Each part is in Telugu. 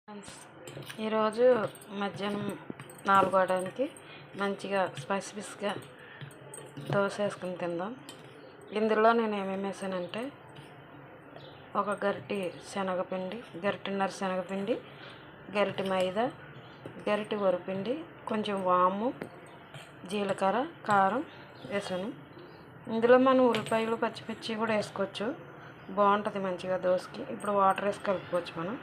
ఫ్రెండ్స్, ఈరోజు మధ్యాహ్నం 4 అవడానికి మంచిగా స్పైసీగా దోశ వేసుకుని తిందాం. ఇందులో నేను ఏమేమి వేసానంటే ఒక గరిటె శనగపిండి, గరిటెన్నర శనగపిండి, గరిటె మైదా, గరిటె వరిపిండి, కొంచెం వాము, జీలకర్ర, కారం వేసాను. ఇందులో మనం ఉల్లిపాయలు పచ్చిమిర్చి కూడా వేసుకోవచ్చు, బాగుంటుంది మంచిగా దోశకి. ఇప్పుడు వాటర్ వేసి కలుపుకోవచ్చు మనం.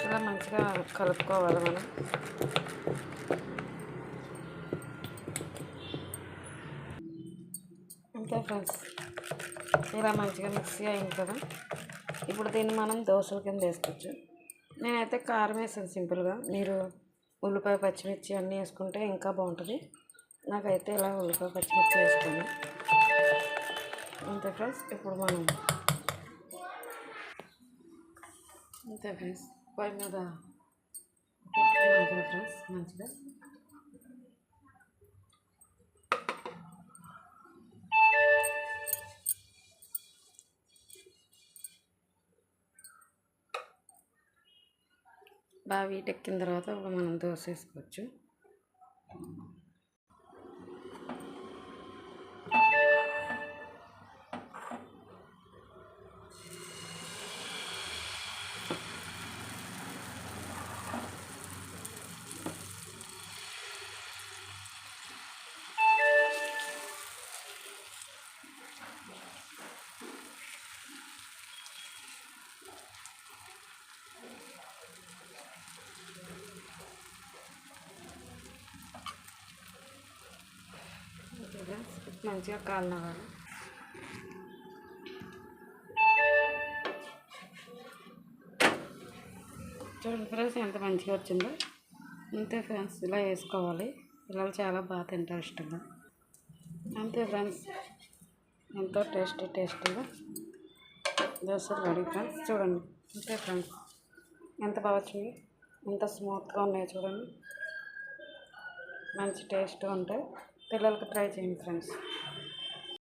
ఇలా మంచిగా కలుపుకోవాలి మనం. అంతే ఫ్రెండ్స్, ఇలా మంచిగా మిక్సీ అయింది కదా. ఇప్పుడు దీన్ని మనం దోశల కింద వేసుకోవచ్చు. నేనైతే కారం వేసాను సింపుల్గా. మీరు ఉల్లిపాయ పచ్చిమిర్చి అన్నీ వేసుకుంటే ఇంకా బాగుంటుంది. నాకైతే ఇలా ఉల్లిపాయ పచ్చిమిర్చి వేసుకొని అంతే ఫ్రెండ్స్. ఇప్పుడు మనం అంతే ఫ్రెండ్స్, పొయ్యి మీద పెట్టుకున్నాం ఫ్రెండ్స్. మంచిగా బాగా వీటెక్కిన తర్వాత ఇప్పుడు మనం దోశ వేసుకోవచ్చు. మంచిగా కాలనివ్వాలి. చూడండి ఫ్రెండ్స్ ఎంత మంచిగా వచ్చిందో. అంతే ఫ్రెండ్స్, ఇలా వేసుకోవాలి. పిల్లలు చాలా బాగా తింటారు ఇష్టంగా. అంతే ఫ్రెండ్స్, ఎంతో టేస్టీగా దోశలు రెడీ ఫ్రెండ్స్. చూడండి అంతే ఫ్రెండ్స్, ఎంత బాగా వచ్చింది, ఎంత స్మూత్గా ఉన్నాయి చూడండి. మంచి టేస్ట్గా ఉంటాయి. పిల్లలకి ట్రై చేయండి ఫ్రెండ్స్.